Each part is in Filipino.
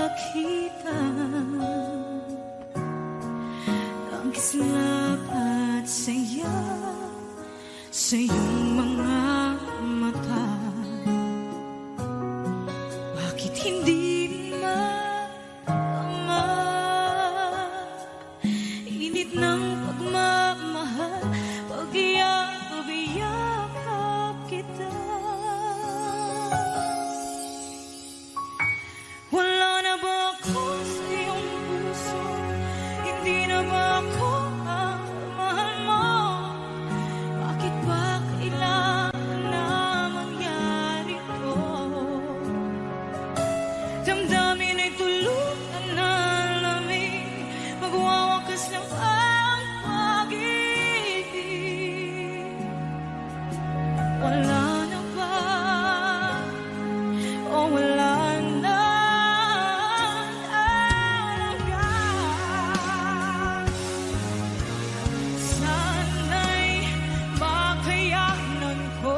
makita ang kislap at saya sa iyong mga mata. Bakit hindi maama init ng pagmamahal pag iyakap kita? Wala na ba ako sa iyong puso? Hindi na ba ako ang mahal mo? Bakit ba kailangan na mangyari to? Damdamin ay tuluyan na lamig, magwawakas lang ang pag-ibig. Wala na ba? O wala na? Sana'y makayanan ko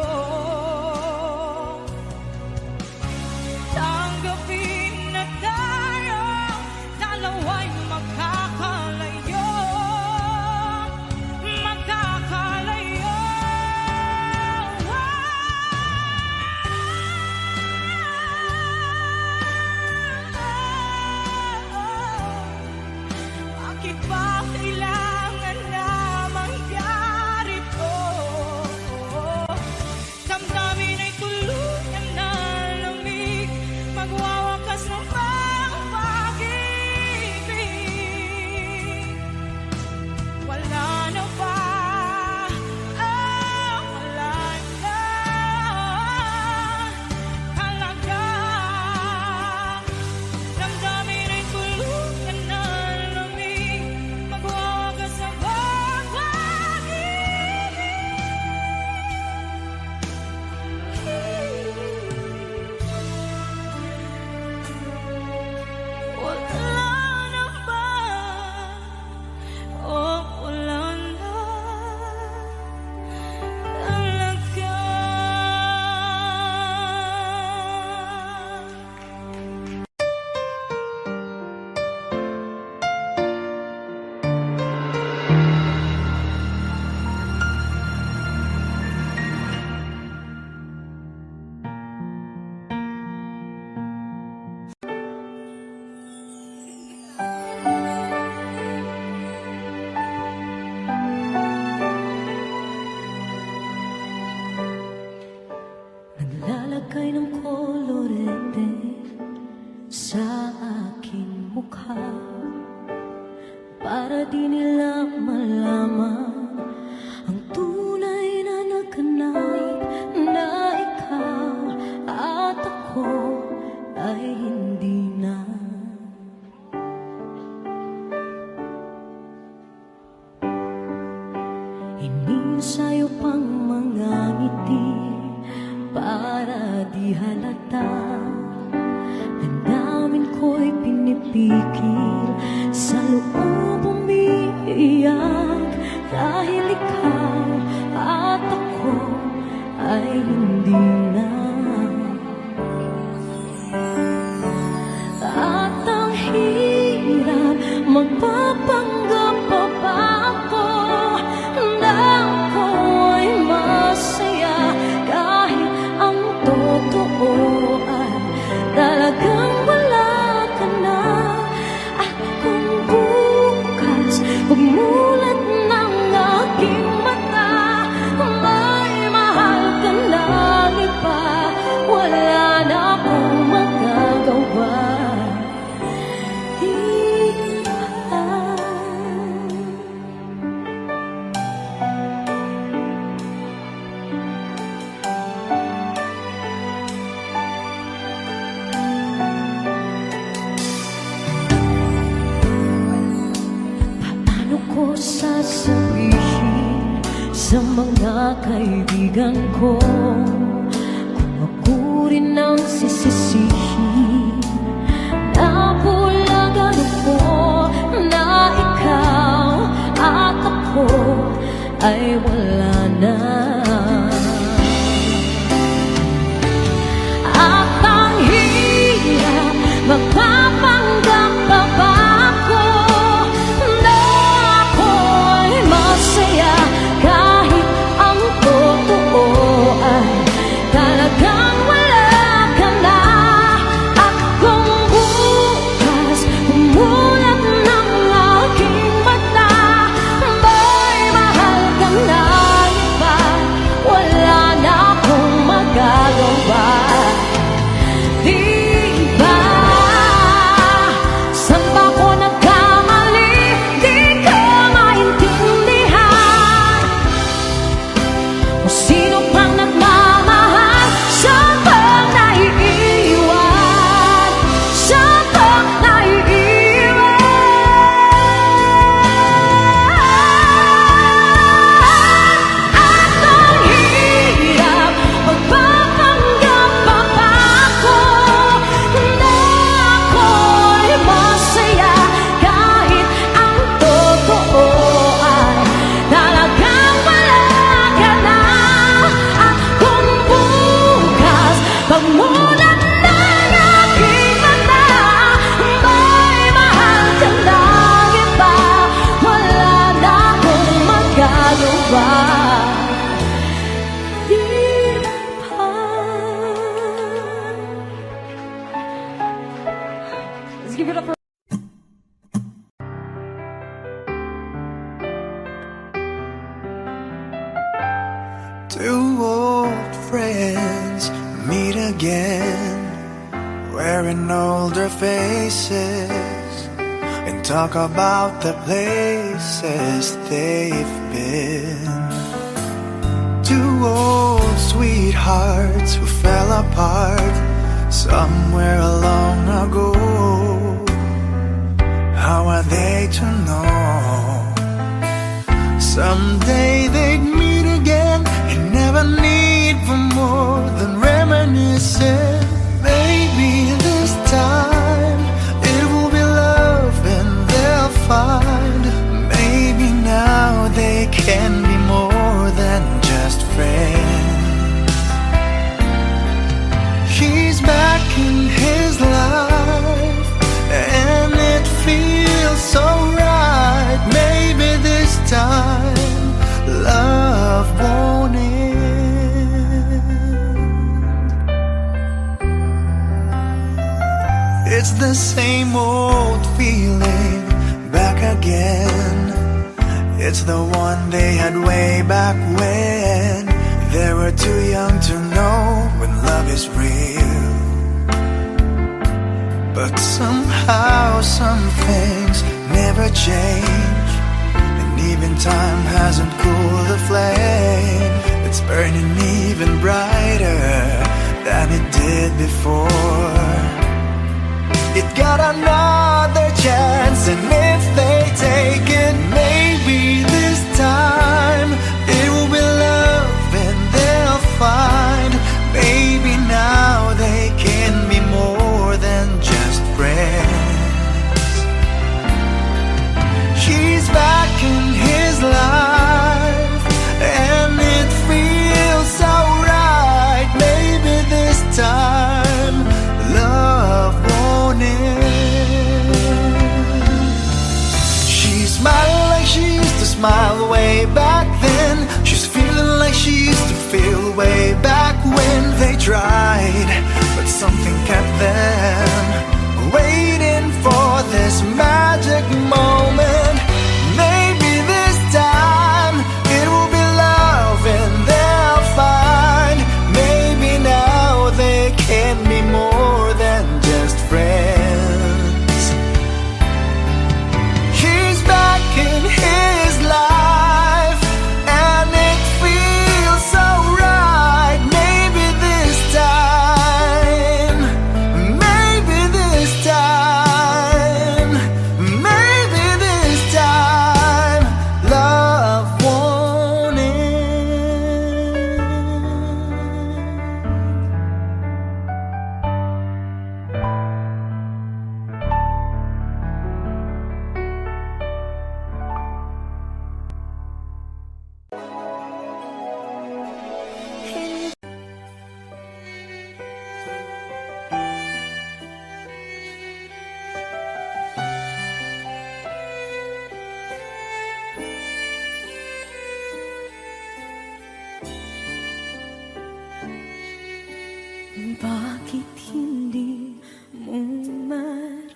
tanggapin na tayo dalawa'y magkakalayo. Bakit ba kailangan na mangyari to? Damdamin ay tuluyan na lamig, magwawakas ng pag-ibig. Wala na ba? Wala na talaga. Damdamin ay tuluyan na lamig, magwawakas ng pag-ibig. Wala na ba? O wala na talaga. Naglalagay ng kolorete sa aking mukha para di nila malaman ang tunay na naganap, na ikaw at ako ay hindi na. Inisayo pang mga ngiti para di halata. Damdamin ko'y pinipigil, sa loob umiiyak, dahil ikaw at ako ay hindi na. At ang hirap magpapanggap pa ba ako na ako ay masaya, kahit ang totoo ay talagang wala ka na. At kung bukas pagmulat ng aking mata, may mahal ka na iba, wala na akong magagawa. Paano ko sasabihin sa mga kaibigan ko kung ako rin ang sisisihin? Napulagan ako na ikaw at ako ay wala na. At ang hirap magpapanggap Let's give it up for Two old friends meet again, wearing older faces, and talk about the places they've been. Two old sweethearts who fell apart somewhere long ago. How are they to know? Someday they'd meet again and never need for more than reminiscing. Maybe this time it will be love and they'll find. Maybe now they can be more than just friends. She's back in his life and it feels so right. Maybe this time love won't end. It's the same old feeling back again. It's the one they had way back when they were too young to know when love is real. But somehow some things never change, and even time hasn't cooled the flame. It's burning even brighter than it did before. It got another chance, and if they take it, maybe this time it will be love and they'll find. Maybe now they can be more than just friends. She's back in his life and it feels so right. Maybe this time love won't end. She's smiling like she used to smile way back then. She's feeling like she used to feel way back when they tried, but something kept them waiting for this magic moment. Maybe this time it will be love and they'll find. Maybe now they can be more than just friends. He's back in his life and it feels so right. Maybe this time, maybe this time, maybe this time love won't end. Bakit hindi mo maramdaman?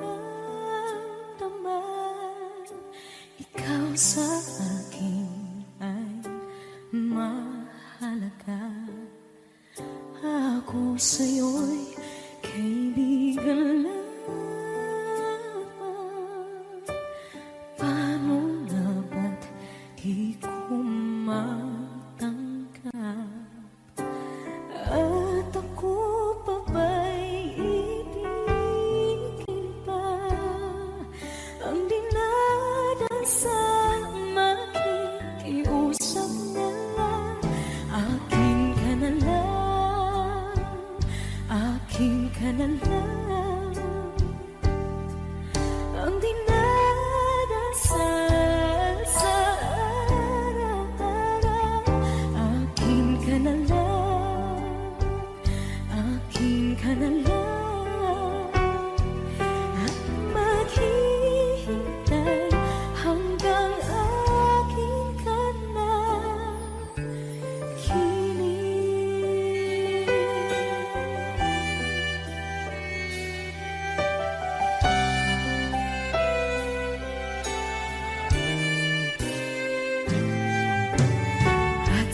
Ikaw sa akin ay mahalaga. Ako sa'yo'y kaibigan lamang. Paano nga ba't di ko matanggap? At ako pa ba'y ibigin pa ang dinadasama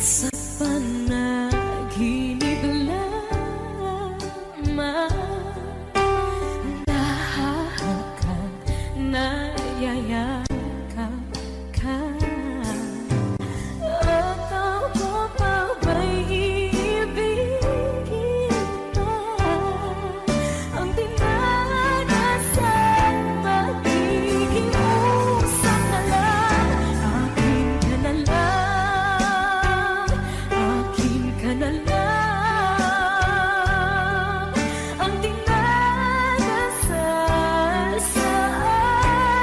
sa panaginip lamang, nahahakan, nayayakap ka. At ako pa ba'y iibigin pa? Ang dinadasan, makikiusap na lang. Akin ka na lang, akin ka na lang. Ang dinadasal sa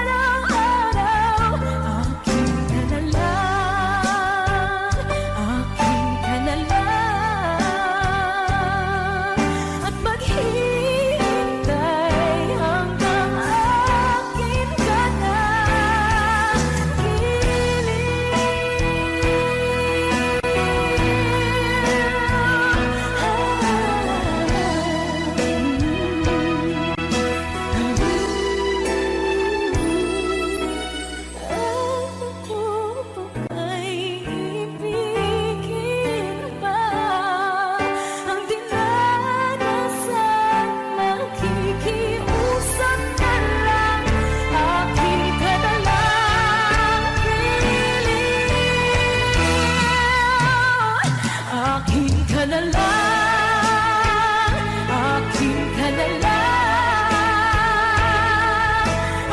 araw-araw. Akin ka na lang, akin ka na lang. At maghihintay hanggang akin ka na Ako ba'y ibigin pa? Ang dinadasan, makikiusap na lang. Akin ka na lang, akin ka na lang, akin ka na lang.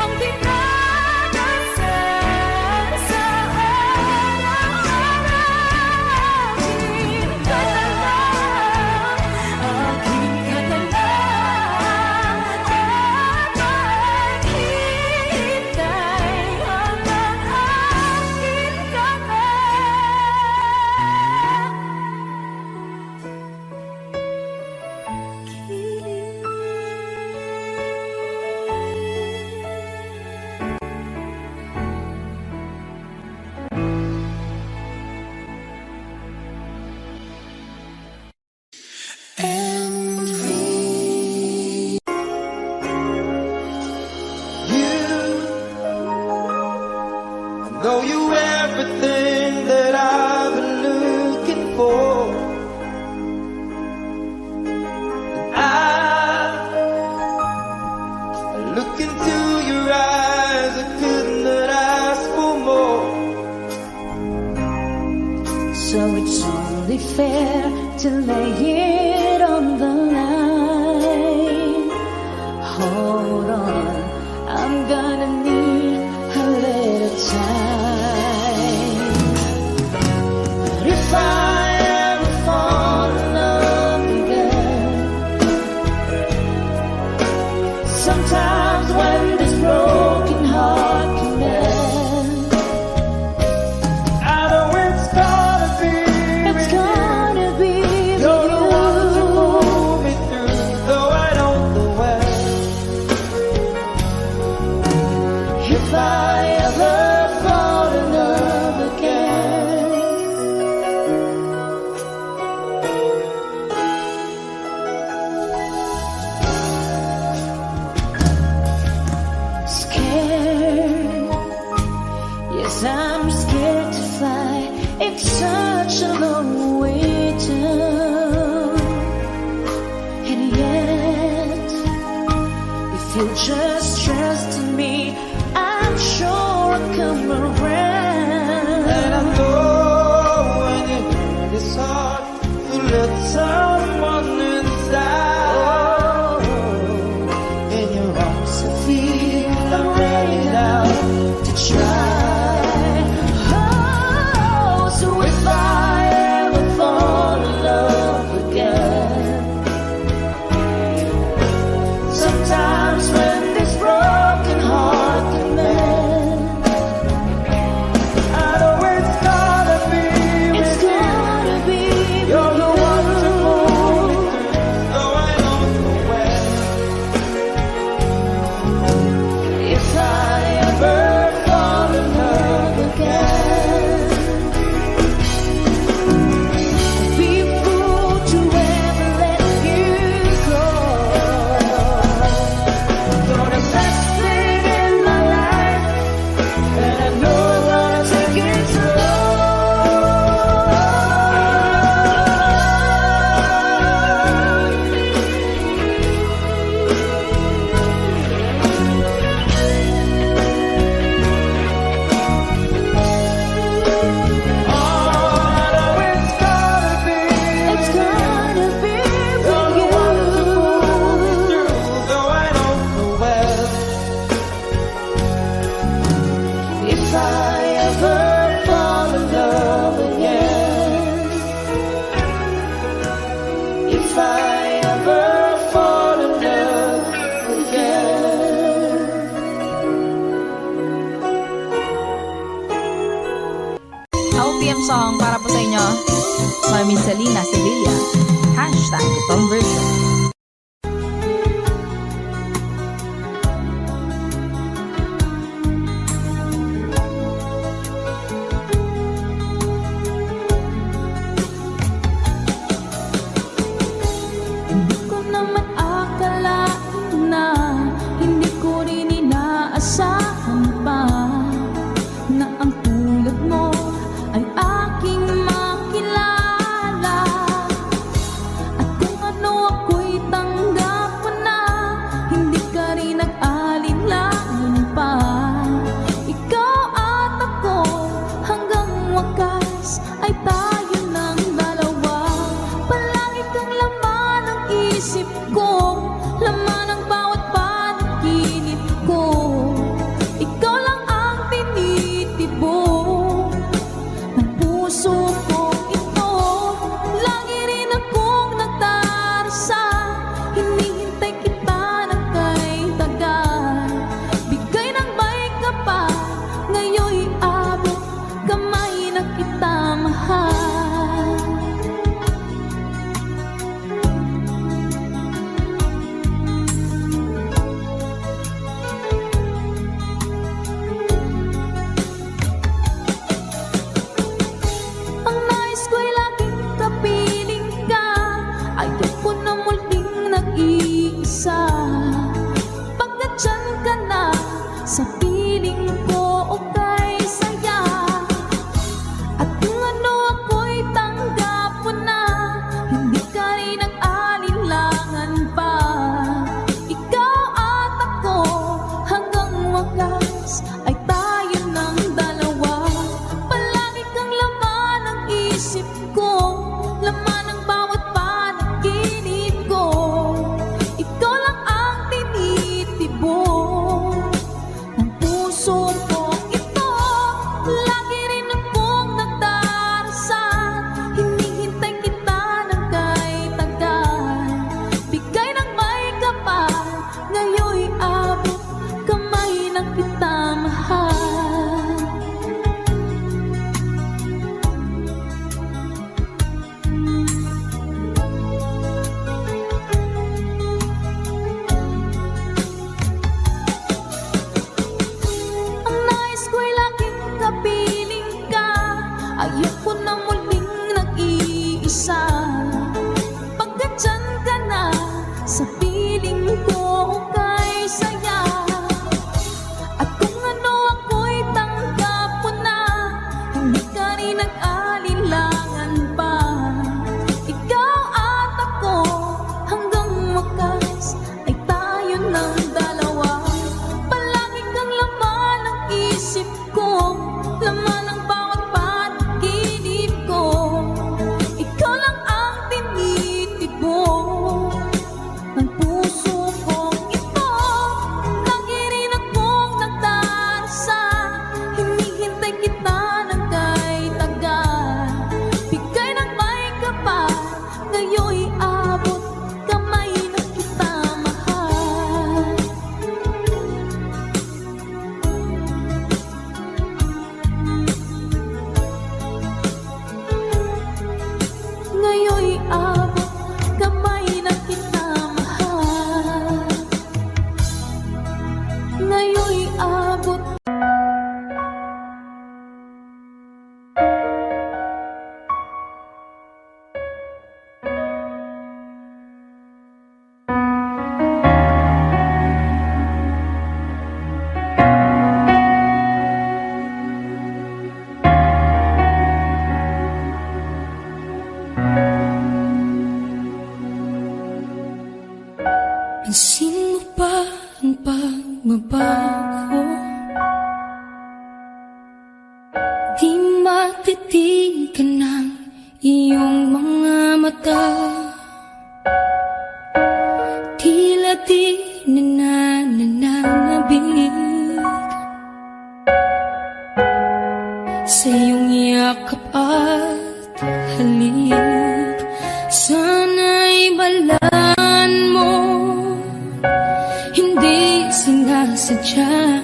Ang dinadasal sa araw-araw. Akin ka na lang, akin ka na lang. At maghihintay hanggang akin ka na. I know you everything that I've been looking for. I look into your eyes, I could not ask for more. So it's only fair to lay it on the line. Hold on, I'm gonna need a little time. But if I ever fall in love again, sometimes when this broken heart can mend, I know it's gonna be it's with you. gonna be You're the one to with you. pull me through, though I don't know when. If I ever fall in love again, scared, yes, I'm scared to fly. It's such a long way down, and yet if you just trust in me, I'm sure I'll come around. And I know when you hurt it's hard to let someone inside. In your arms I feel I'm ready now to try. Oh, so if I ever fall in love again, sometimes when this broken heart can mend, I know it's gonna be with it's you. gonna be You're the one to pull love song para po sa inyo. Mami Selena Sevilla. Hashtag Totoong Version. Hindi ko naman akalain na hindi ko rin inaasahan pa na ang tulad mo ay aking makilala. At kung ano ako'y tanggap mo na, hindi ka rin nag-alinlangan pa. Ikaw at ako hanggang wakas ay tayo ng dalawa. Palagi kang laman ng isip ko, laman ng bawat panaginip ko. Ikaw lang ang tinitibok ng puso ko ito. Lagi rin akong nagdarasal, hinihintay kita ng kay tagal. Bigay ng may kapal, ngayon'y abot kamay na kita mahal. Ang nais ko'y laging kapiling ka, ayoko na muling nag-iisa. Pagkat dyan ka na, sa piling ko okay saya. At kung ano ako'y tanggap mo na, hindi ka rin nag-alinlangan pa. Ikaw at ako hanggang wakas ay tayo ng dalawa. Palagi kang laman ng isip ko, laman ng bawat panaginip ko. Ikaw lang ang tinitibok ng puso ko ito. Lagi rin akong nagdarasal, hinihintay kita ng kay tagal. Bigay ng may kapal, ngayon'y abot kamay na kita mahal. Ang nais ko'y laging kapiling ka, ayoko na muling nag-iisa. Pagkat dyan ka na, sa piling ko okay saya. At kung ano ako'y tanggap mo na, hindi ka rin nag-alinlangan pa. Ikaw at ako hanggang wakas ay tayo ng dalawa. Palagi kang laman ng isip ko, laman ng bawat panaginip ko. Ikaw lang ang tinitibok ng puso ko ito. Lagi rin akong nagdarasal, hinihintay kita ng kay tagal. Bigay ng may kapal, ngayon'y abot kamay na kita mahal. Ngayon'y abot kamay na kita mahal. Ngayon'y abot. Pansin mo ba ang pagbabago? Di matitigan ng iyong mga mata. Tila di na nananabig sa iyong yakap at halik. Sana'y balaan mo, hindi sinasadya.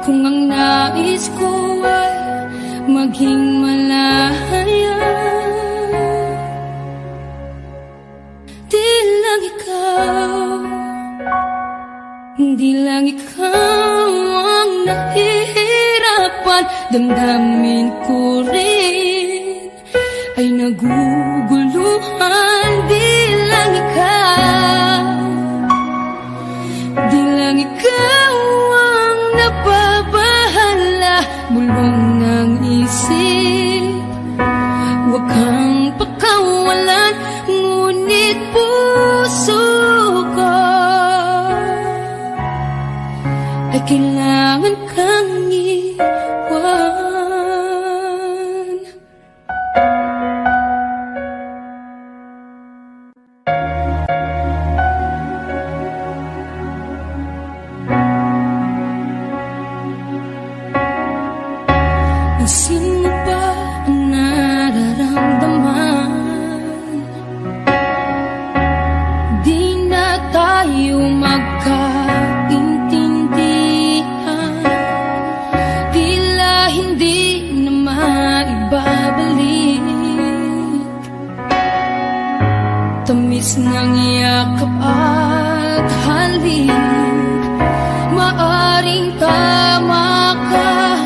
Kung ang nais ko ay maging malaya. Di lang ikaw, di lang ikaw ang nahihirapan. Damdamin ko rin ay naguguluhan. Di lang ikaw, di lang ikaw ang nababahala. Bulong ng isip, huwag kang pakawalan. Ngunit puso ko ay kailangan kang iwan. Pansin mo ba ang nararamdaman? Di na tayo magkaintindihan. Tila hindi na maibabalik tamis ng yakap at halik. Maaring tama ka,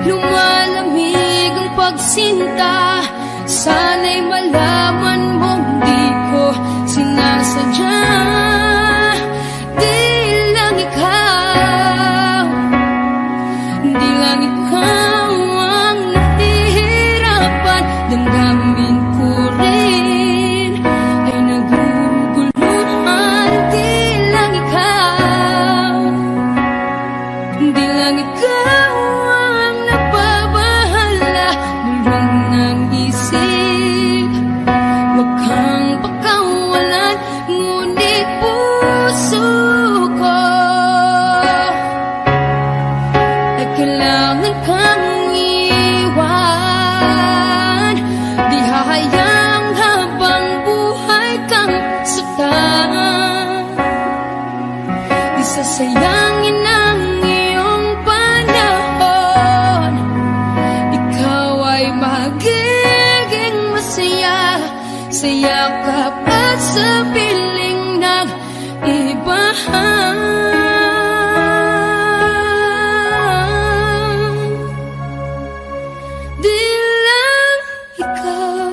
lumalamig ang pagsinta. Sana'y malaman mong di ko sinasadya. Di lang ikaw, di lang ikaw ang nahihirapan. Damdamin ko rin ay naguguluhan. Di lang ikaw, di lang ikaw ang nababahala. Bulong ng isip, huwag kang pakawalan. Ngunit puso ko ay kailangan kang iwan. Di hahayang habang buhay kang saktan. Di sasayangin ang iyong panahon. Ikaw ay magiging masaya sa yakap at sa piling ng iba. Di lang ikaw,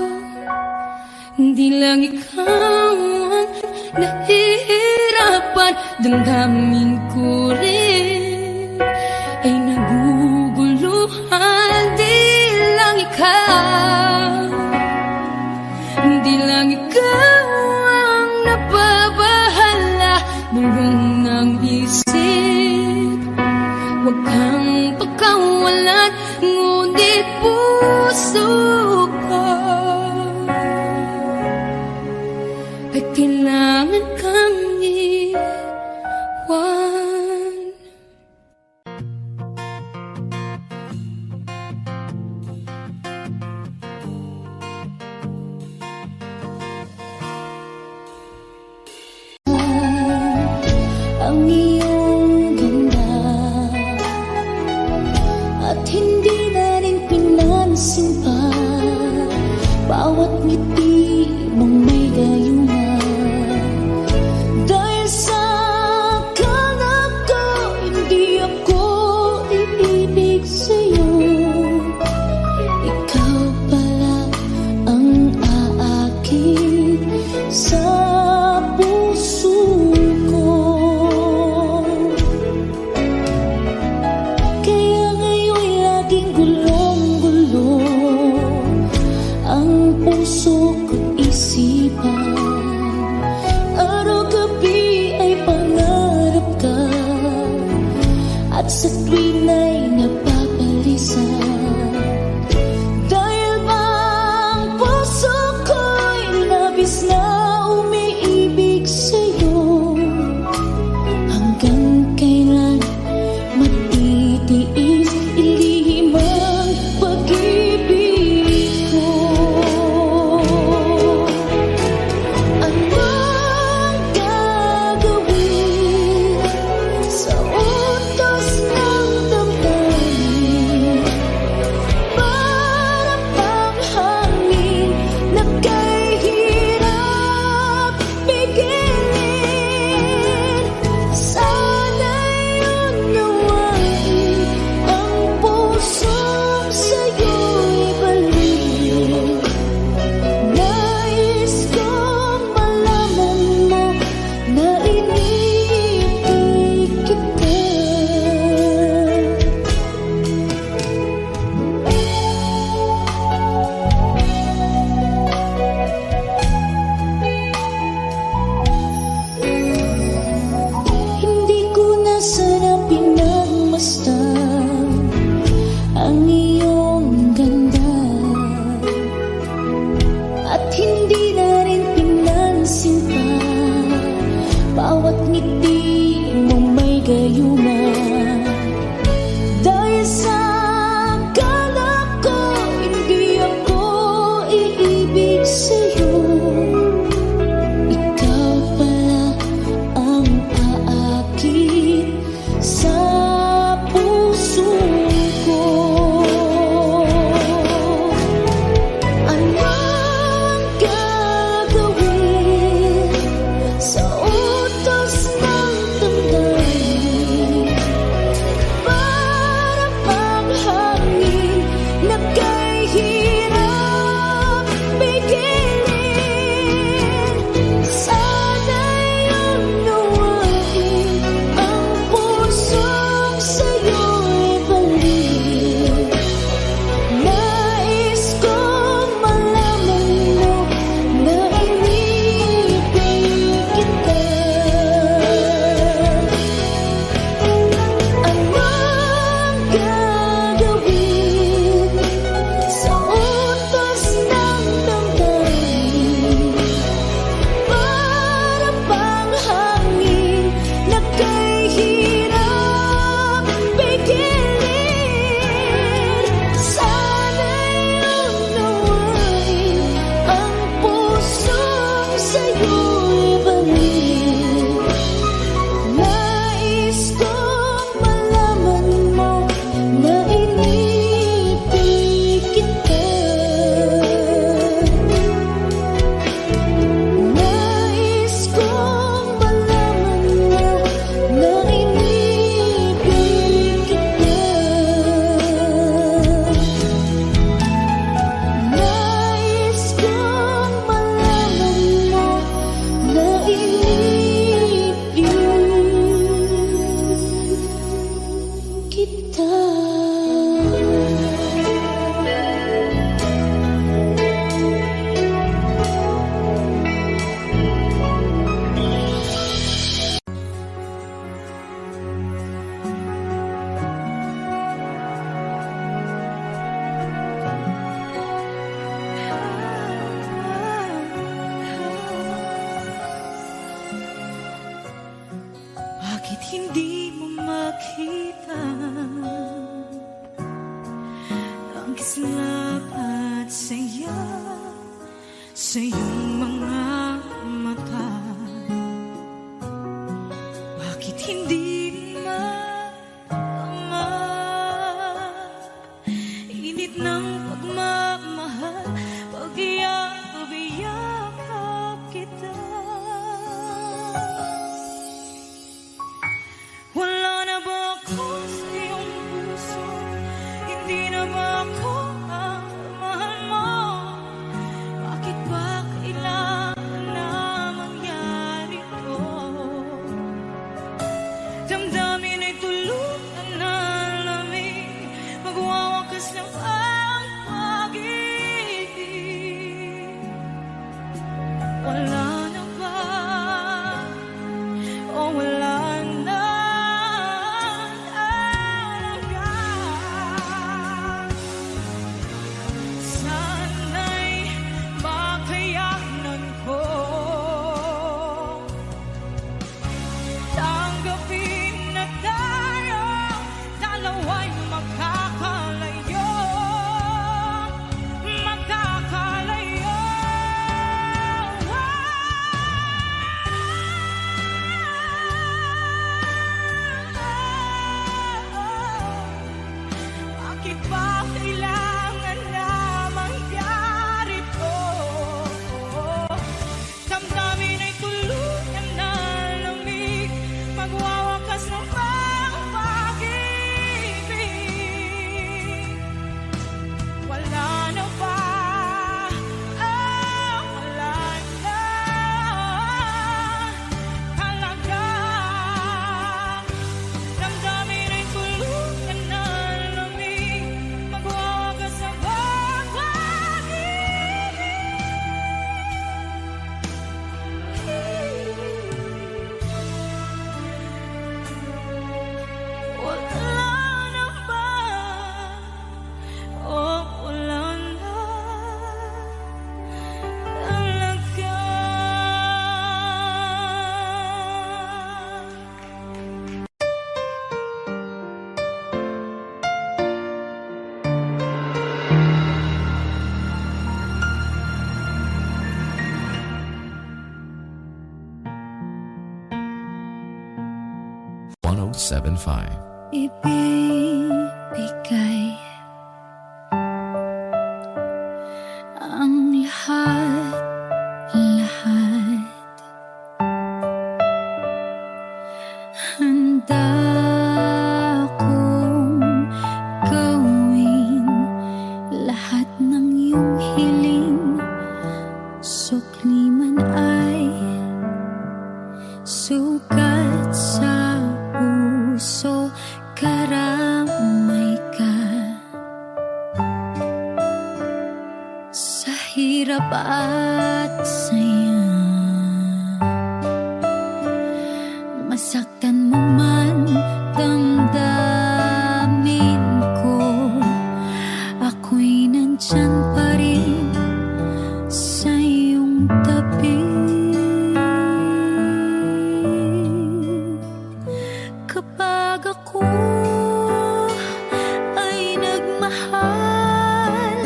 di lang ikaw ang nahihirapan. Damdamin ko rin ay naguguluhan. Di lang ikaw, di lang ikaw ang nababahala. Bulong ng isip, huwag kang pakawalan. Ngunit puso ko ay kailangan kang iwan. Ang iyong ganda at hindi na rin pinansin pa. Bawat ngiti mong may gayungan. Dahil sa kanap ko, hindi ako iibig sa'yo. Ikaw pala ang aakit sa puso ko. Kaya ngayon'y laging gulong-gulo ang puso ko't isipan. Araw-gabi ay pangarap ka, at sa tuwin ay napapalisan. Dahil bang puso ko'y labis na umiibig sa'yo. Hanggang kailan matitiis ilihim ang pag-ibig ko? Anong gagawin sa utos ng damdamin? masdan ang iyong ganda at hindi na rin pinansin pa bawat ngiti mo may gayuma. Dahil sa akala ko hindi ako iibig sa'yo, ikaw pala ang aakit sa puso ko. Ano ang gagawin sa utos ng damdamin? Para bang hangin na kahirap pigilin. Sana'y unawain ang pusong sa'yo'y balik. Nais kong malaman mo na inibig kita. Ano ang gagawin sa utos ng damdamin? Para bang hangin na kahirap pigilin. Sana'y unawain ang pusong sa'yo'y balik. Nais kong malaman mo na inibig kita. Nais kong malaman mo na inibig kita. Nais kong malaman mo na inibig kita. Bakit hindi mo makita ibibigay ang lahat. Handa akong gawin lahat ng iyong hiling, sukli man ay sugat sa puso, karamay ka sa hirap at saya. Masaktan mo man damdamin ko, ako'y nandyan pa rin sa iyong tabi. Kapag ako ay nagmahal,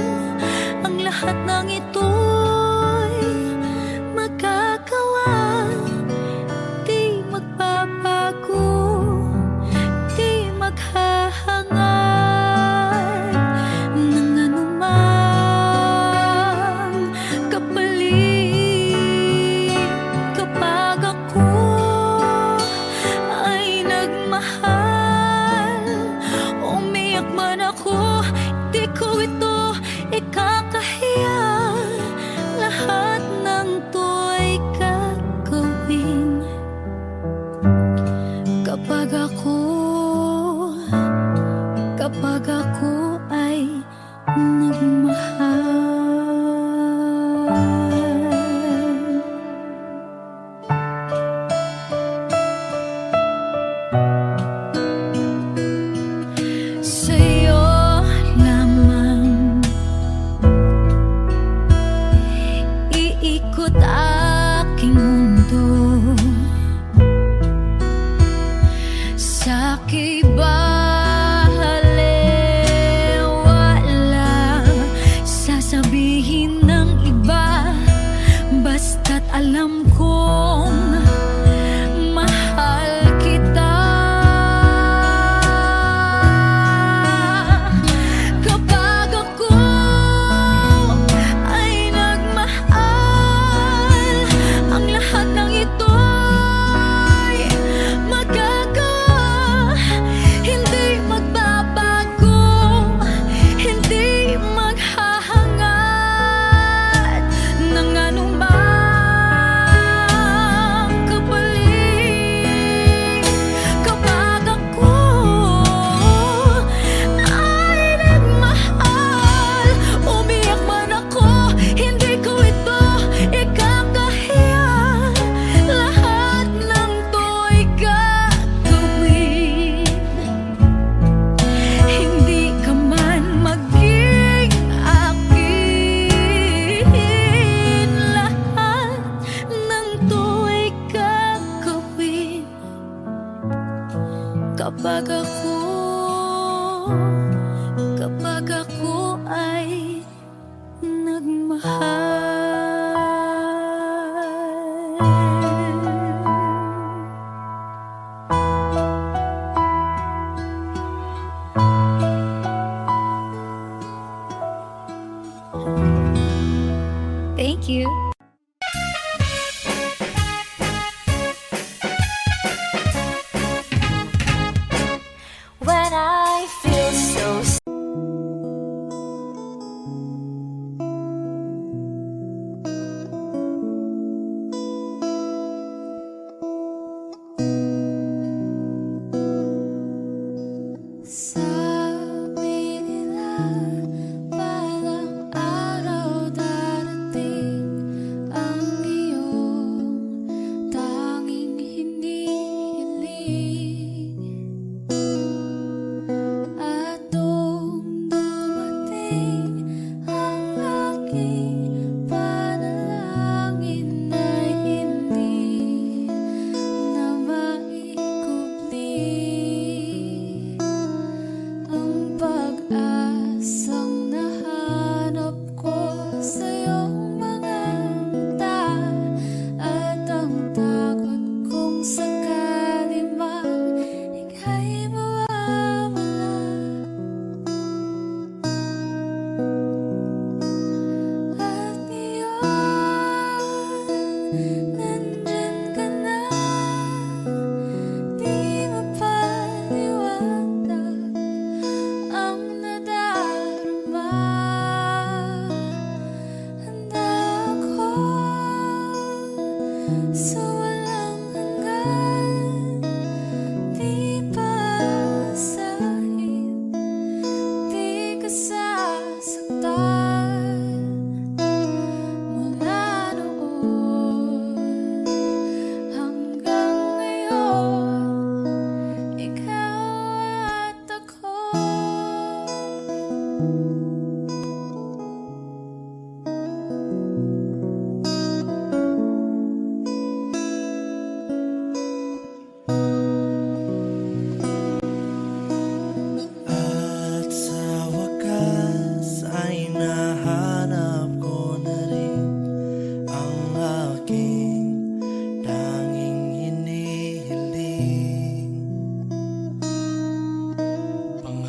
ang lahat ng ito'y magagawa. Di magbabago, di maghahangad ng anumang kapalit. Kapag ako ay nagmahal, umiyak man ako, di ko ito ikakahiya. Lahat ng to'y gagawin kapag ako ay nagmahal. Sa'yo lamang iikot aking mundo, sa'ki balewala sasabihin ng iba, basta't alam kong mahal kita. Kapag ako ay nagmahal, ang lahat ng ito'y magagawa. Hindi magbabago, hindi maghahangad ng anumang kapalit. Kapag ako ay nagmahal, umiyak man ako, hindi ko ito ikakahiya. Lahat ng to'y gagawin, hindi ka man maging akin. Lahat ng to'y gagawin kapag ako ay nagmahal. Thank you. When I feel so sabi nila, balang araw darating ang iyong tanging hinihiling. At nung dumating ang aking panalangin ay hindi na maikubli ang pag-asa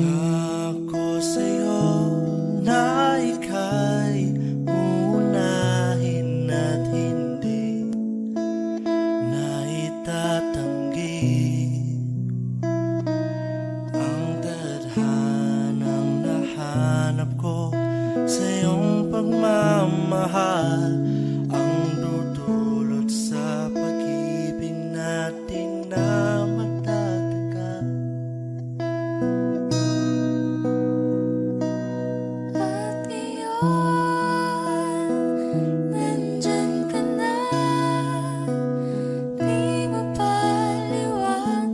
Pangako sa'yo na ika'y uunahin at hindi na itatanggi ang tadhanang nahanap ko sa iyong pagmamahal, ang dudulot sa pag-ibig natin na matatagal. At ngayon, nandyan ka na. Di mapaliwanag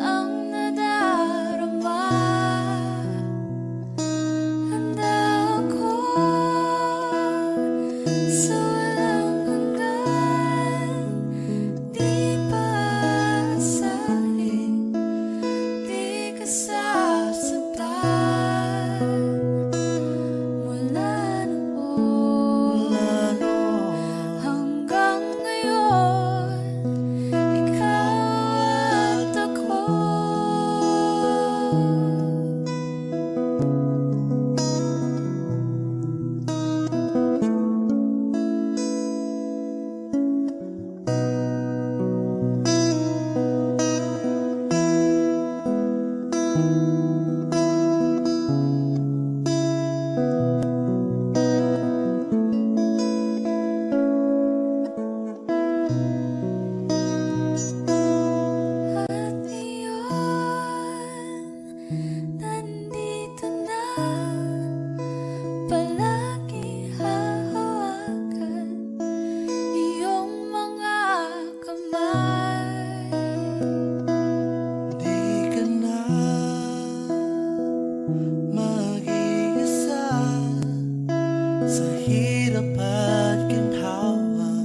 ang nadarama. Handa ako sa walang hanggan. Di paasahin, di ka sasaktan. Mula noon hanggang ngayon, ikaw at ako. At ngayon, nandito na. Palagi hahawakan iyong mga kamay. Di ka na mag-iisa sa hirap at ginhawa,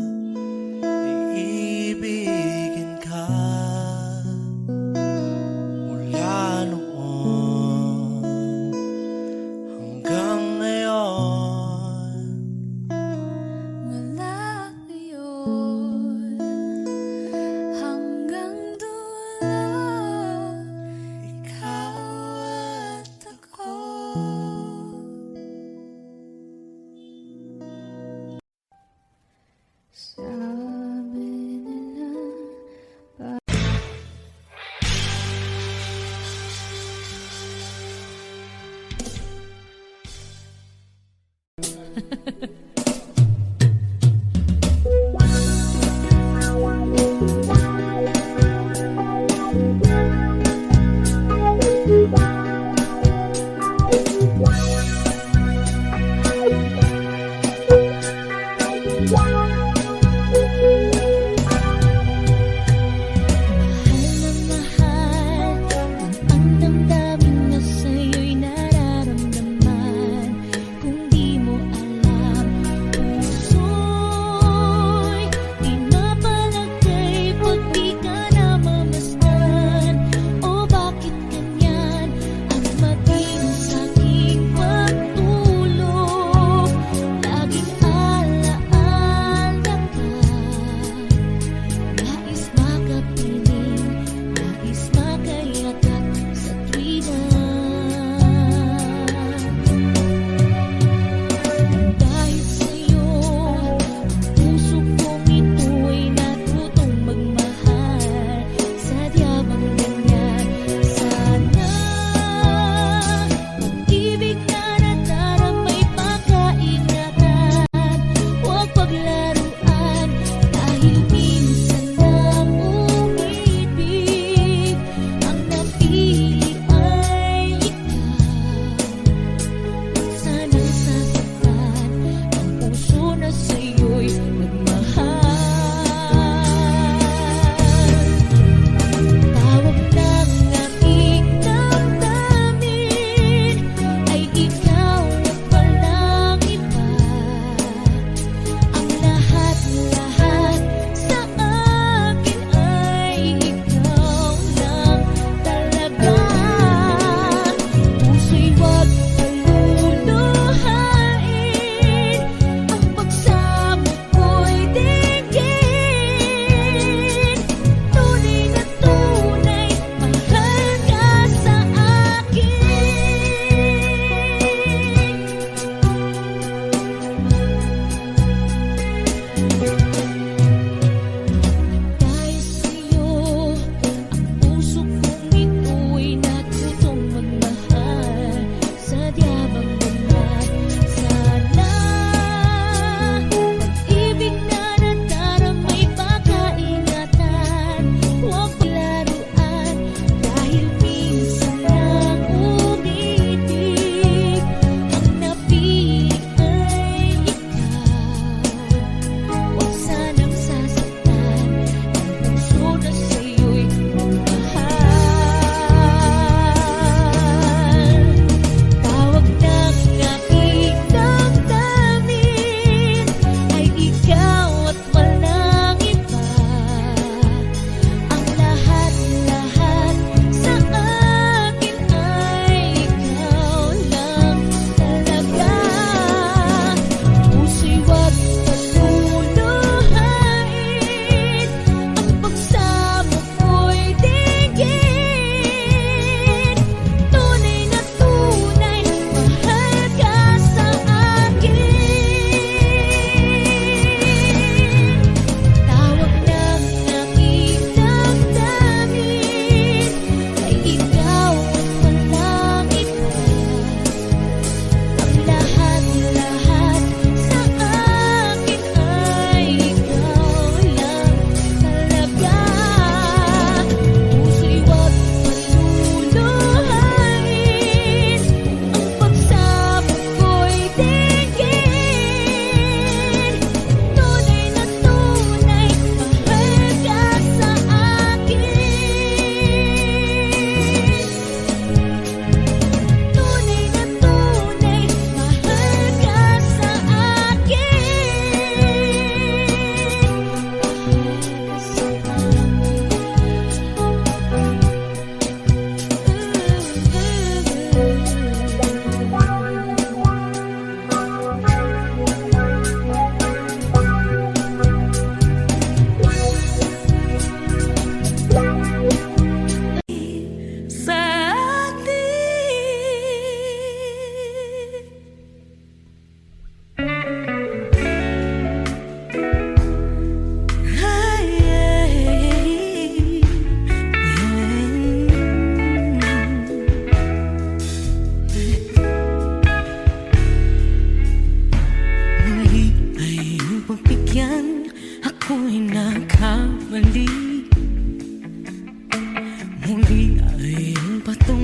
iibigin ka mula noon hanggang ngayon. Mula ngayon hanggang dulo, ikaw at ako. Sabi nila mahal na mahal, ang damdamin na sa'yo'y nararamdaman. Kung di mo alam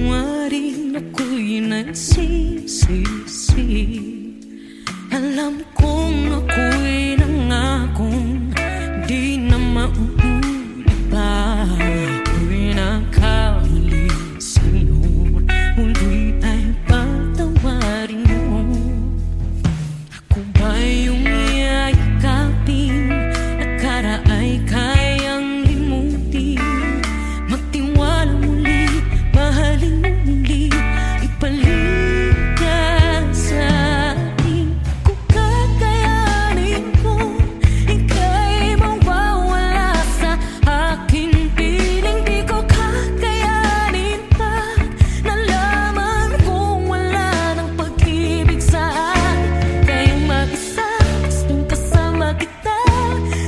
patawarin ako'y nagsisisi. Alam kong ako'y nangakong di na mauulit pa. Ako'y nakamali sa'yo, muli ay patawarin mo. Ako ba yung yayakapin, nakaraay kayang limutin? Magtiwala muli, mahalin mo muli, ibalik ka sa akin. Kung kakayanin ko, ika'y mawawala sa aking piling. Di ko kakayanin pa, nalaman kong wala ng pag-ibig sa akin. Kayang mag-isa, gustong kasama kita,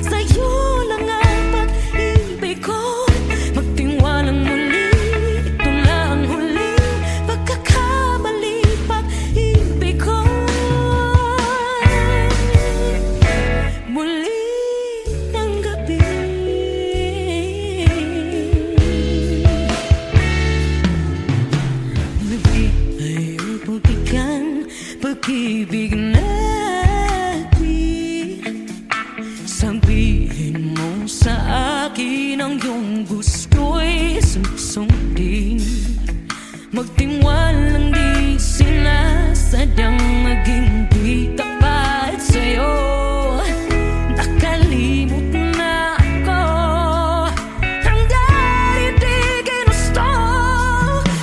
sa'yo lang ang pag-ibig ko. Magtiwalang muli, ito na ang huling pagkakamali, pag-ibig ko. Muli ng gabi, muli ay upugikan, pag-ibig natin. Sabihin mo sa akin ang iyong gusto'y susundin. Magtiwalang di sinasadyang maging di tapat sa'yo. Nakalimot na ako, hanggang di ginusto.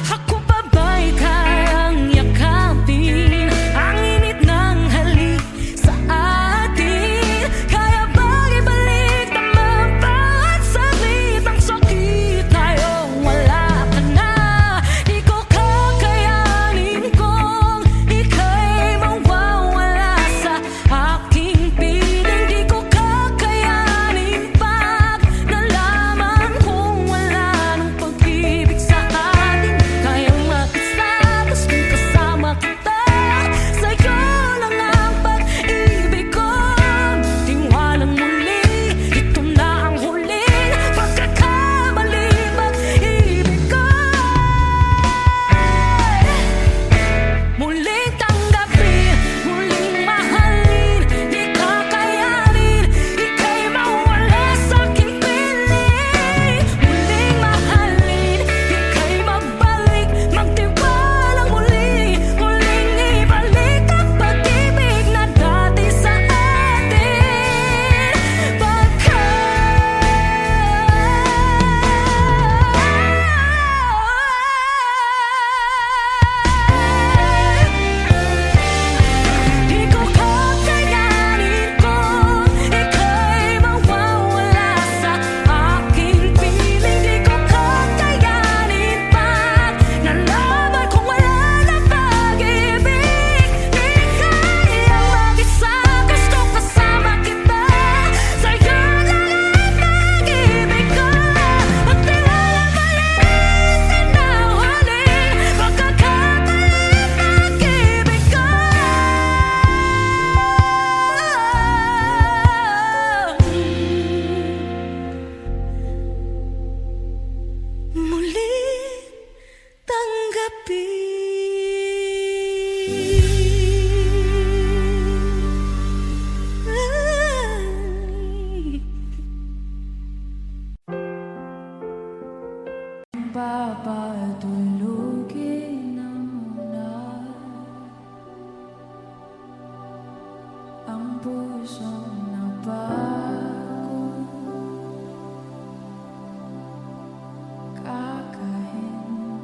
Ako pa ba'y kayang yakapin ang init ng halik sa atin? Kaya bang ibalik naman bawat saglit ang sakit? Ngayong wala ka na, di ko kakayanin kung ika'y mawawala sa aking piling. Di ko kakayanin pag nalaman kong wala ng pag-ibig sa atin. Kayang mag-isa, gustong kasama kita, sa'yo lang ang pag-ibig ko. Tiwalang muli, ito na ang huling pagkakamali, pag-ibig ko. Muling tanggapin, muling mahalin, di kakayanin, ika'y mawala sa aking piling. Muling mahalin, ika'y mabalik, magtiwalang muli, muling ibalik ang pag-ibig na dati sa atin. Di ko kakayanin kung ika'y mawawala sa aking piling. Di ko kakayanin pag nalaman kong wala na pag-ibig. Di kayang mag-isa, gusto kasama kita, sa'yo lang ang pag-ibig ko. Magtiwala maliit na huling pagkakamali, pag-ibig ko. Muli tanggapin. Papatulugin na muna ang pusong napagod. Kakahintay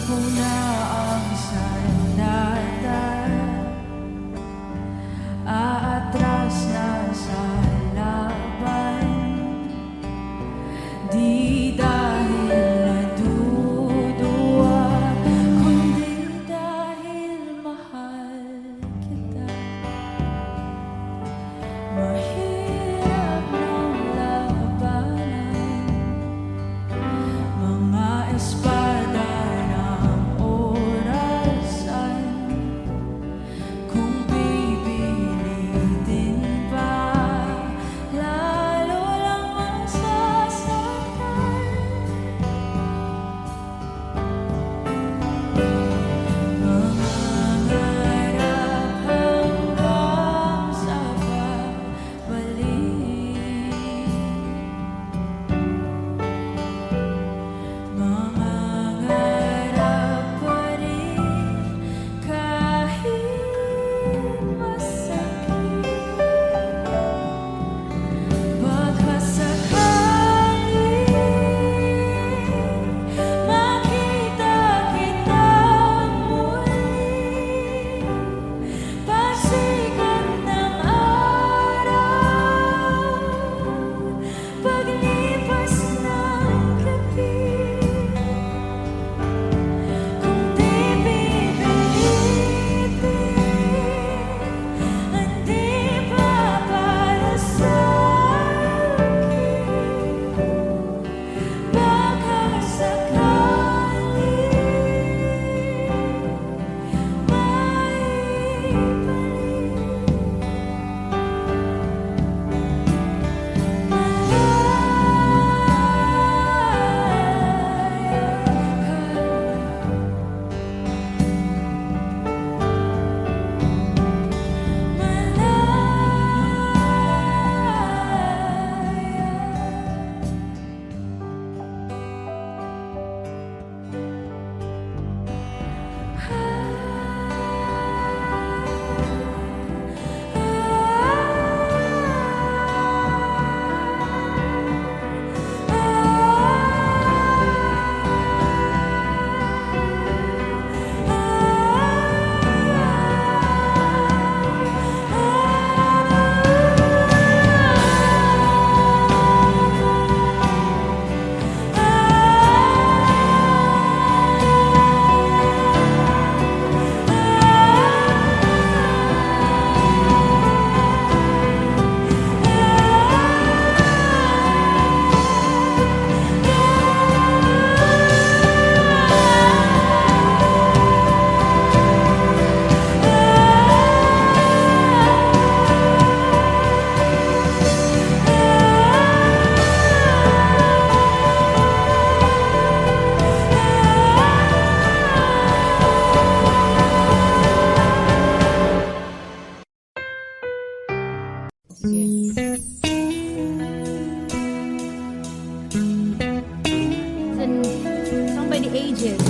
ko na ang sandata, aatras na sa laban. Di dahil naduduwa, kundi dahil mahal kita. Mahirap ng labanan, mga espada ng orasan. Kung pipilitin pa, lalo lang masasaktan. Mangarap hanggang sa babalik, mangarap pa rin kahit masakit. Baka sakaling makita kita muli, pasikat ng araw, paglipas ng gabi. Kung di pipilitin, hindi pa para sa'kin. Baka sakaling Song by the Ages.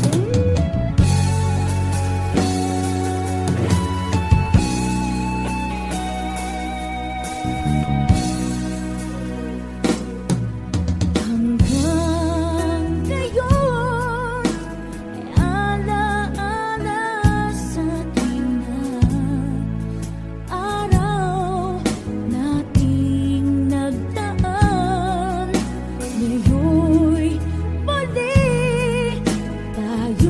hanggang ngayon ay alaala sa ating araw nating nagdaan. Ngayon'y muli tayo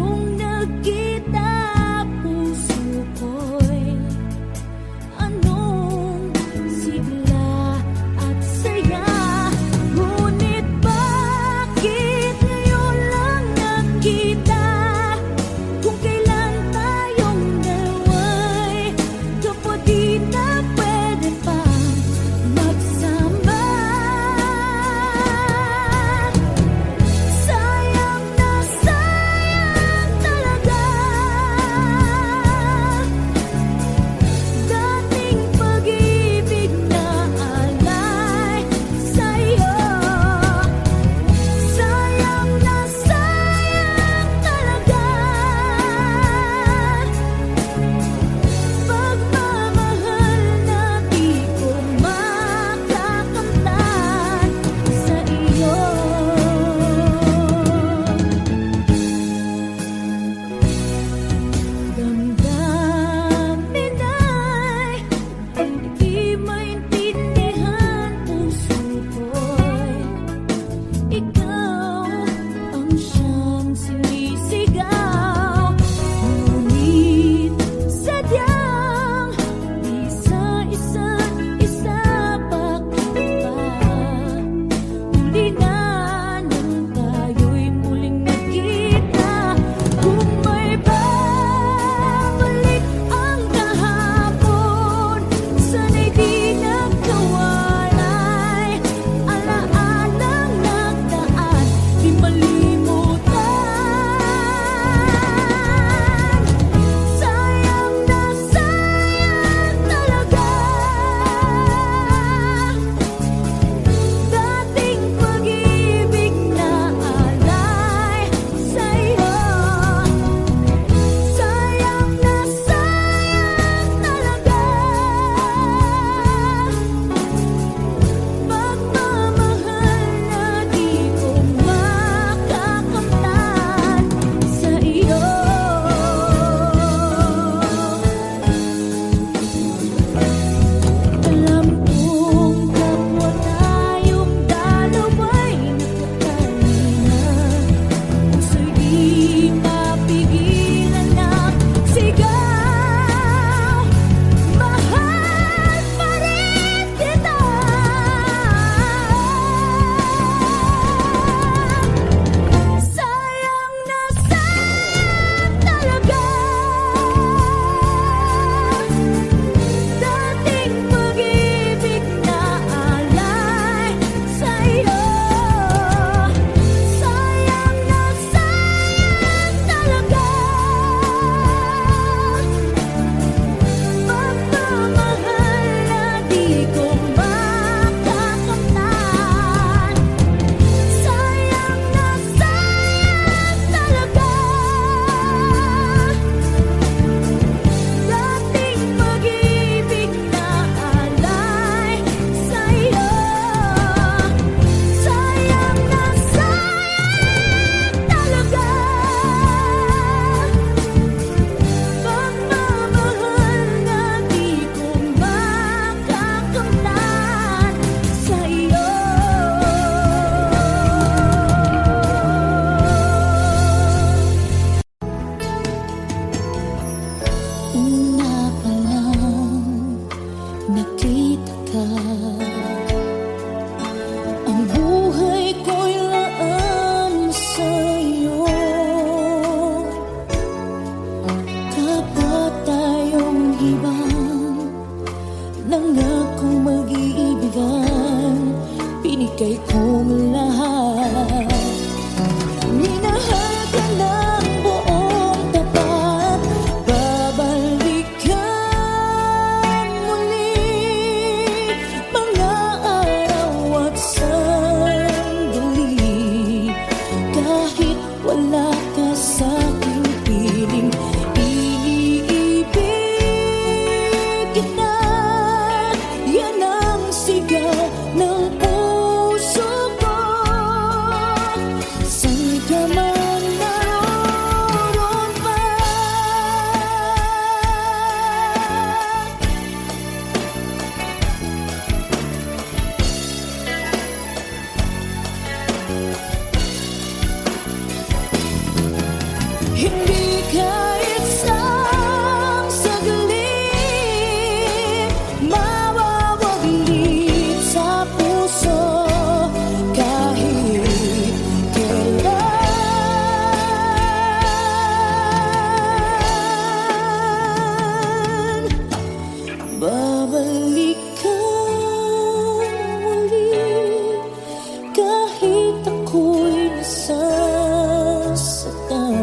nasasaktan.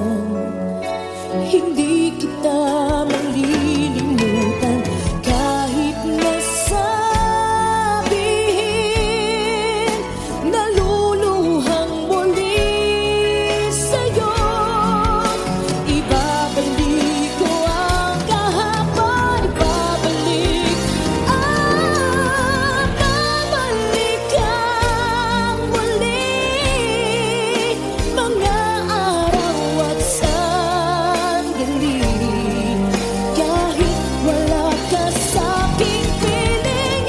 Hindi kita malilimutan kahit nasabihin. Naluluhang muli sa'yo. Ibabalik ko ang kahapon. Ibabalik babalik ang muli. Mga araw at sandali. Kahit wala ka sa'king piling,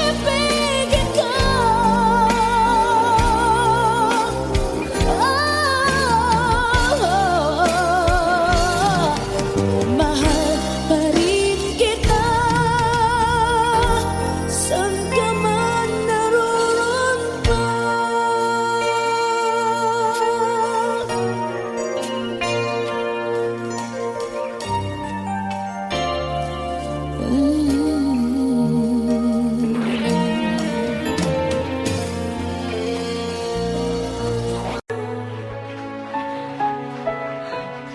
ibigin ko. Mahal pa rin kita. Saan ka man naroon pa.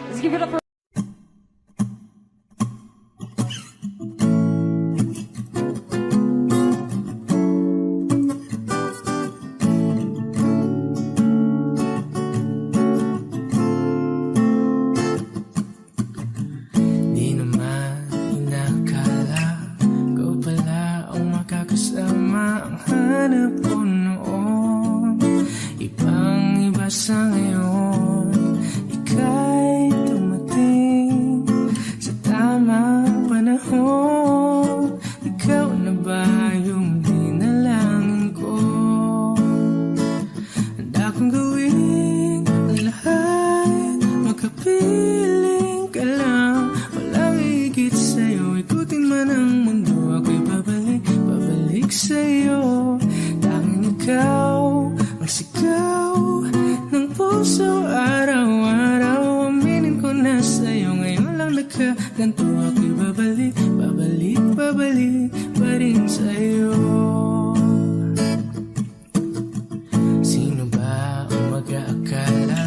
Let's give it up for Di naman inakala ko pala ang makakasama. Ang hanap ko noon ibang iba sa ngayon. Ika'y dumating sa tamang panahon. Ikaw na ba yung dinalangin ko? Handa kong gawin ang lahat, makapiling ka lang. Walang higit sa'yo, ikutin man ang mundo. Ako'y babalik, babalik sa'yo. Tanging ikaw ang sigaw ng puso araw-araw. Aminin ko na sa'yo, ngayon lang nagkaganto. Ako'y babalik, babalik, babalik pa rin sa'yo. Sino ba ang mag-aakala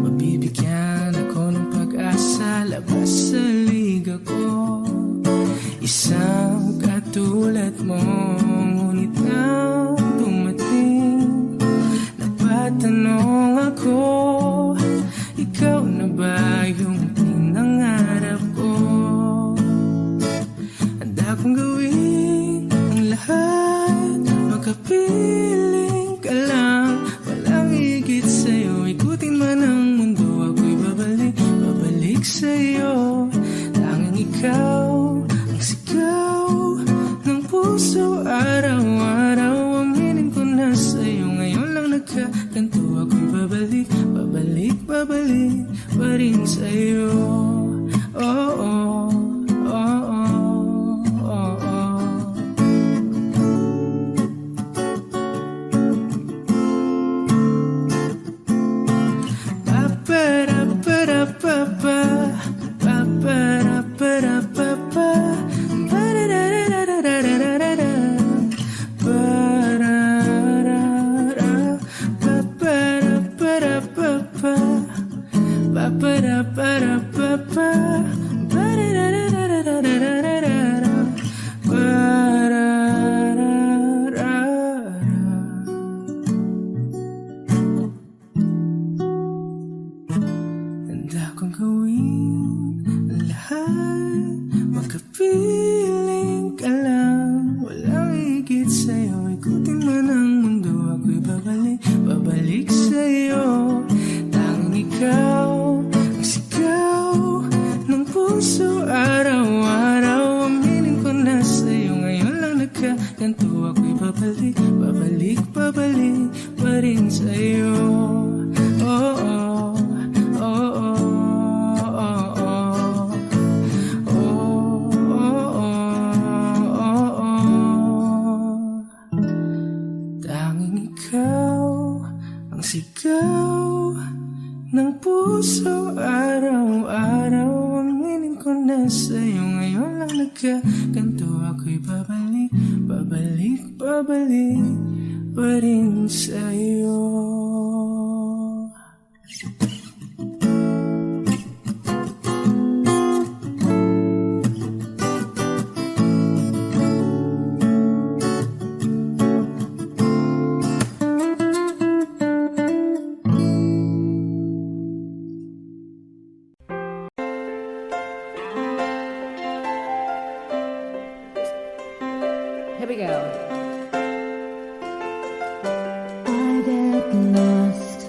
mabibigyan ako ng pag-asa? Labas sa liga ko, isang katulad mo. Ngunit nang dumating, napatanong ako, ikaw na ba yung pinangarap ko? Handa kong gawin ang lahat, makapiling ka lang. Walang higit sa'yo, ikutin man ang mundo. Ako'y babalik, babalik sa'yo. Tanging ikaw ang sigaw ng puso araw-araw. Aminin ko na sa'yo, ngayon lang nagkaganto. Ako'y babalik, babalik, babalik pa rin sa'yo. Oh, oh, oh, oh, oh, oh. Handa kong gawin ang lahat, makapiling ka lang. Walang higit sa'yo, ikutin man ang mundo. Ako'y babalik, babalik sa'yo. Tanging ikaw ang sigaw ng puso araw-araw. Aminin ko na sa'yo, ngayon lang nagkaganto. Ako'y babalik, babalik, babalik pa rin sa'yo. Oh, oh, oh, oh. Sigaw ng puso araw-araw. Aminin ko na sa'yo, ngayon lang nagkaganto. Ako'y babalik, babalik, babalik pa rin sa'yo. Here we go. I get lost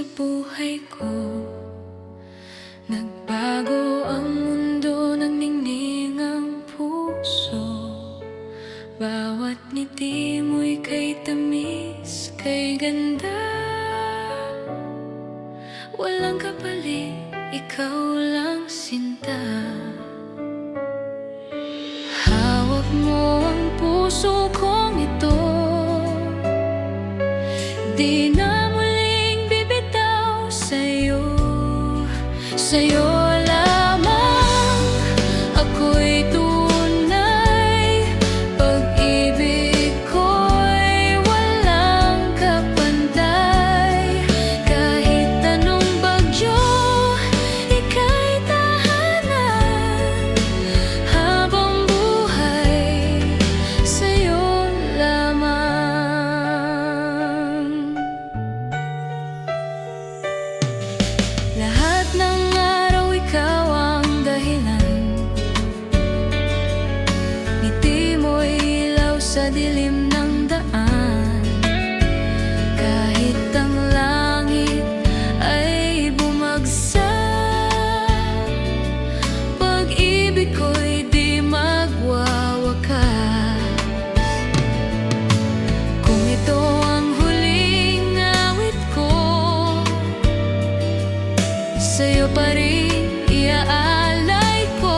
sa buhay ko. Nagbago ang mundo, nagningning ang puso. Bawat ngiti mo'y kay tamis, kay ganda. Walang kapalit, ikaw lang sinta. Hawak mo ang puso kong ito, di na muling bibitaw sa'yo. Sa'yo lamang ako'y tunay, pag-ibig ko'y walang kapantay. Kahit anong bagyo, ika'y tahanan. Habang buhay, sa'yo lamang. Lahat ng araw ikaw ang dahilan, ngiti mo'y ilaw sa dilim ng daan. Kahit ang langit ay bumagsak, pag-ibig ko'y di magwawakas. Kung ito ang huling awit ko, sa'yo pa rin iaalay ko.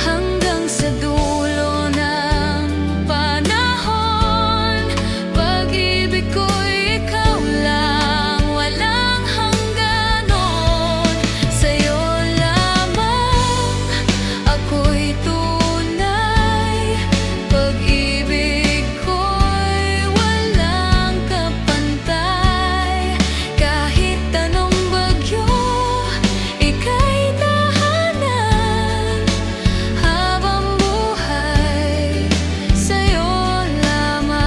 Hanggang sa dulo ng panahon, pag-ibig ko'y ikaw lang, walang hangganon. Sa'yo lamang ako'y tunay, pag-ibig ko'y walang kapantay. Kahit anong bagyo, ika'y tahanan. Habang buhay, sa'yo lamang.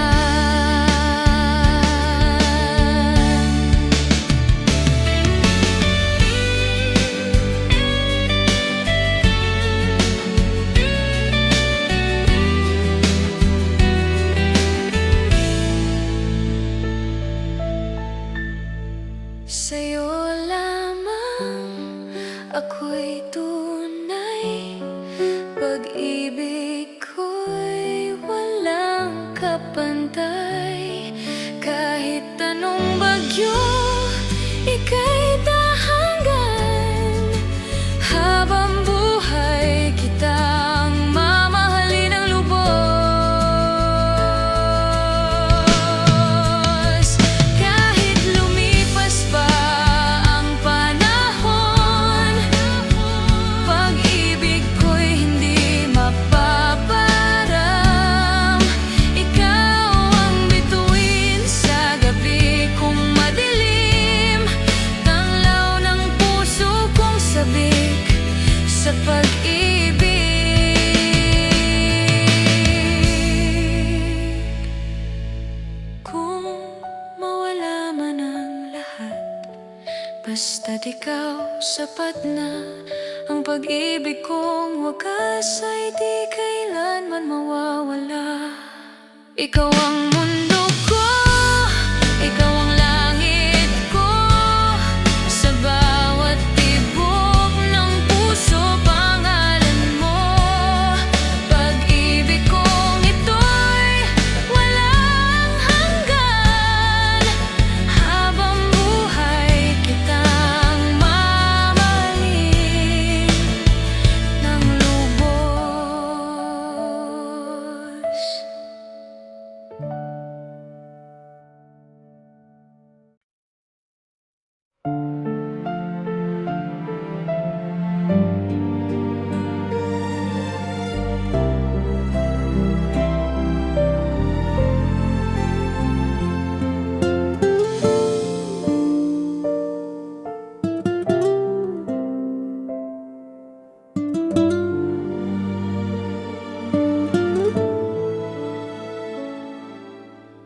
Sa'yo lamang ako'y tunay, pag-ibig ko'y walang kapantay. Kahit anong bagyo, ika'y tahanan. Habang buhay, kitang mamahalin ng lubos. Kahit lumipas pa ang panahon, pag-ibig ko'y hindi mapaparam. Ikaw ang bituin sa gabi kong madilim, tanglaw ng puso kong sabik sa pag-ibig. Kung mawala man ang lahat, basta't ikaw sapat na. Ang pag-ibig kong wakas ay di kailanman mawawala. Ikaw ang mundo ko, ikaw ang langit ko. Sa bawat tibok ng puso, pangalan mo. Pag-ibig kong ito'y walang hanggan. Habang buhay, kitang mamahalin ng lubos.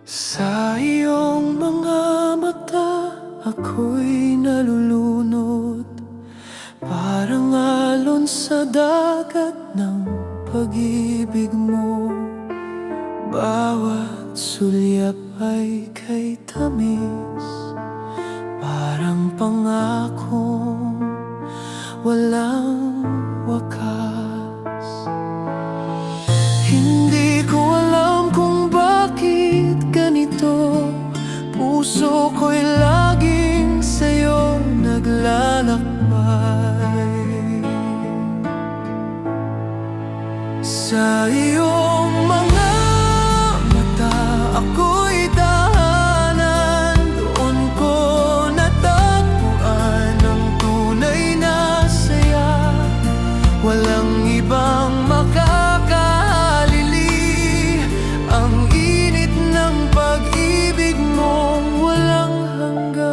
Sa iyong mga mata, ako'y nalulunod. Parang alon sa dagat ng pag-ibig mo. Bawat sulyap ay kay tamis, pangakong walang wakas. Hindi ko alam kung bakit ganito, puso ko'y laging sa'yo naglalakbay. Sa iyong mga mata ako'y tahanan, doon ko natagpuan ang tunay na saya. Walang ibang makakahalili, ang init ng pag-ibig mong walang hanggan.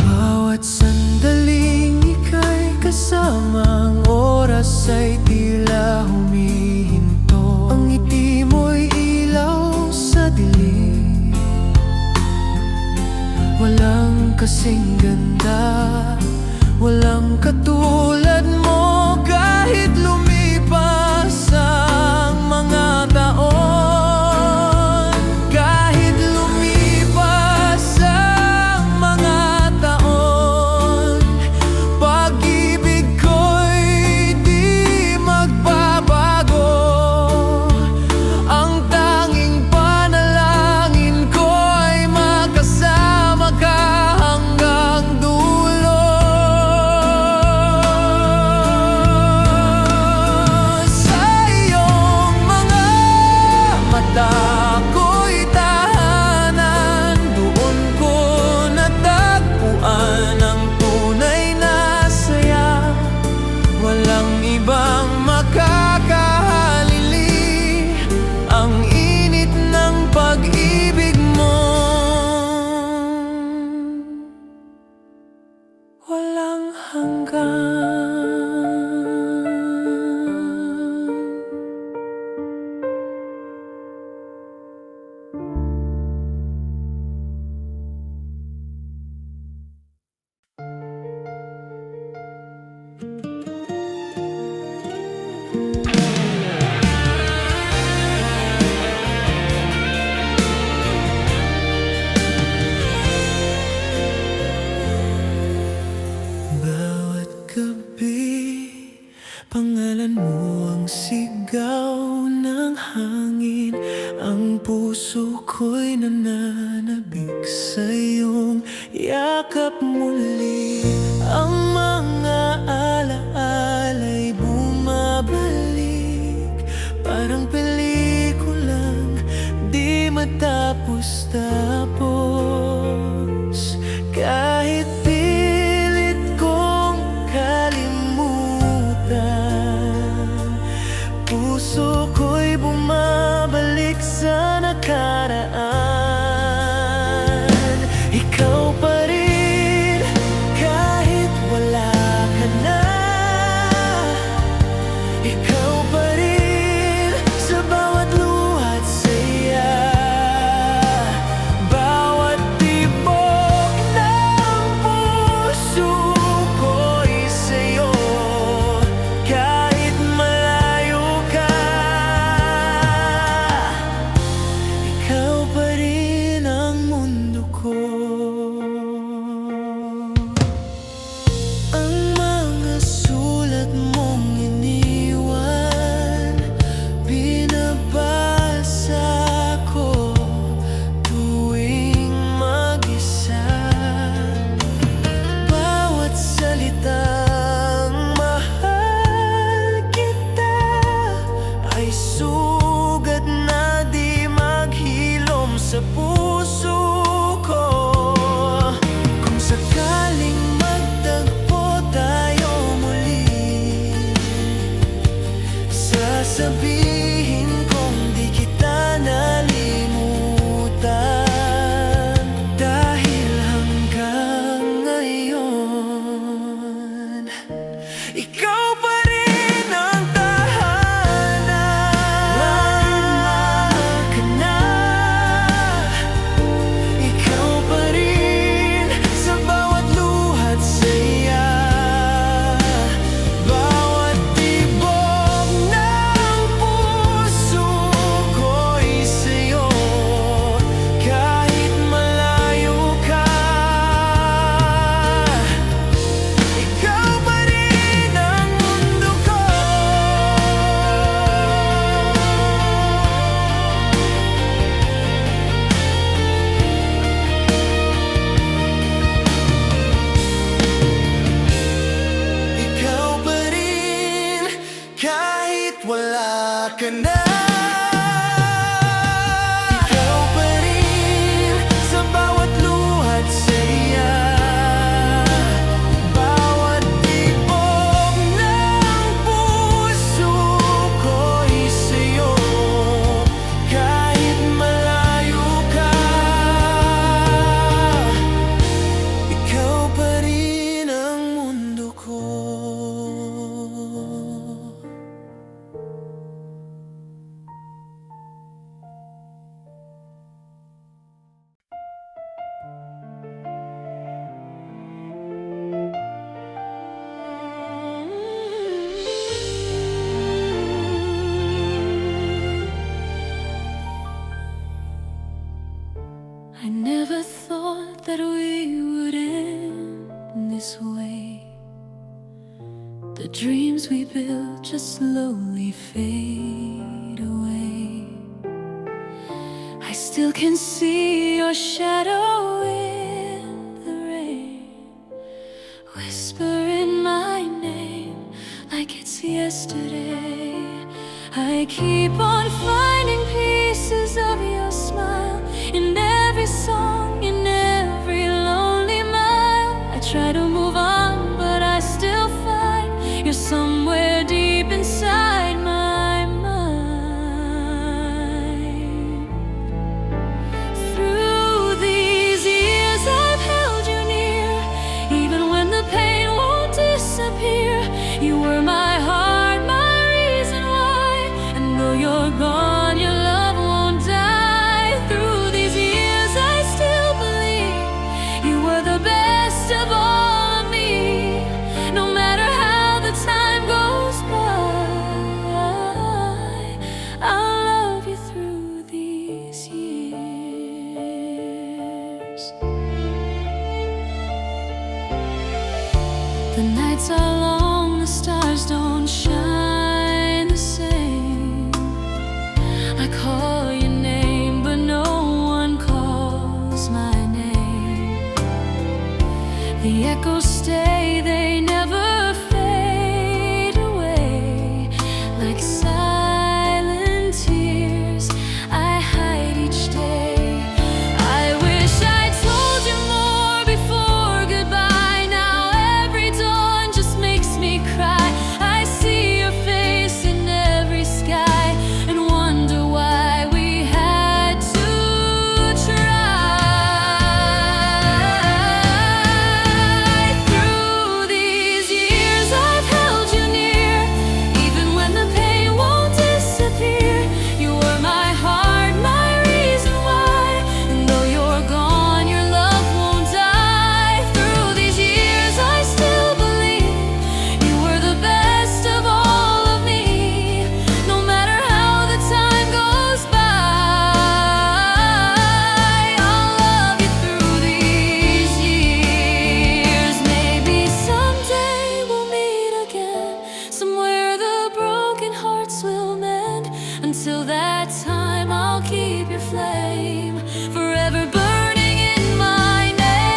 Bawat sandaling ika'y kasama, ang oras ay tila humihinto. Ang ngiti mo'y ilaw sa dilim, walang kasing ganda, walang katulad mo. Kahit lumipas ang mga taon, kahit lumipas ang mga taon, pag-ibig ko'y di magbabago. Ang tanging panalangin ko ay makasama ka hanggang dulo. Sa iyong mga mata ako'y tahanan, doon ko natagpuan ang tunay na saya. Walang ibang makakahalili, ang init ng pag-ibig mo walang hanggan. Bawat gabi, pangalan mo ang sigaw ng hangin. Ang puso ko'y nananabik sa iyong yakap muli. Ang mga alaala'y bumabalik, parang pelikulang di matapos-tapos. Kahit pilit kong kalimutan, puso ko'y bumabalik sa nakaraan. Ikaw pa rin kahit wala ka na, ikaw pa rin sa bawat luha't saya. never thought that we would end this way. The dreams we built just slowly fade away. I still can see your shadow in the rain, whispering my name like it's yesterday. I keep on finding pieces of your smile in every song, in every lonely mile. I try to move on, but I still find you're somewhere deep inside my mind. Through these years I've held you near, even when the pain won't disappear. You were my heart, my reason why, and though you're gone, your love won't die. Through these years I still believe you were the best of all of me. No matter how the time goes by, I'll love you through these years. The nights are long, the stars don't shine the same. I call your name, but no one calls my name. The echoes stay, they never fade away. Like silent tears I hide each day. I wish I told you more before goodbye. Now every dawn just makes me cry. I see your face in every sky and wonder why we had to try. Through these years I've held you near, even when the pain won't disappear. You were my heart, my reason why, and though you're gone, your love won't die. Through these years I still believe you were the best of all of me. No matter how the time goes by, I'll love you through these years. Maybe someday we'll meet again, somewhere the broken hearts will mend. Until that time I'll keep your flame forever burning in my name.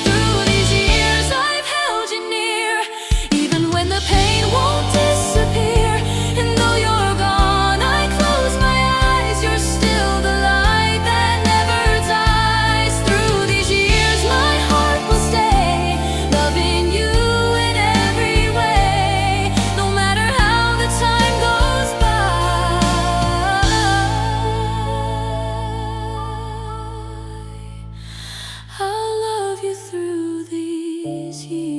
Through these years I've held you near, even when the pain won't disappear. And though you're gone, I close my eyes, you're still the light that never dies. Through these years my heart will stay, loving you in every way. No matter how the time goes by, I'll love you through these years.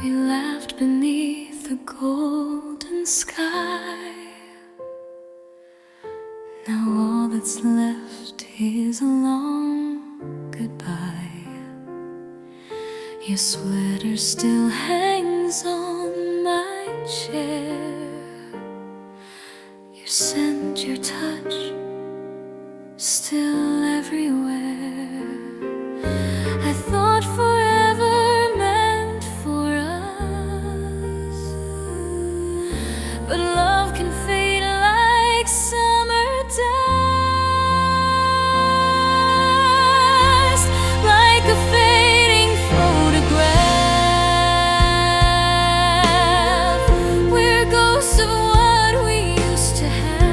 We laughed beneath the golden sky. Now all that's left is a long goodbye. Your sweater still hangs on my chair. Your scent, your touch, still everywhere. I thought forever meant for us, but love can fade like summer dust, like a fading photograph. We're ghosts of what we used to have.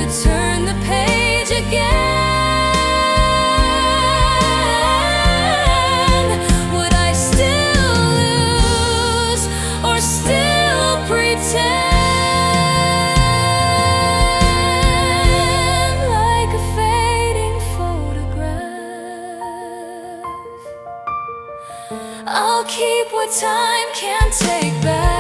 could turn the page again, would I still lose or still pretend like a fading photograph? I'll keep what time can't take back.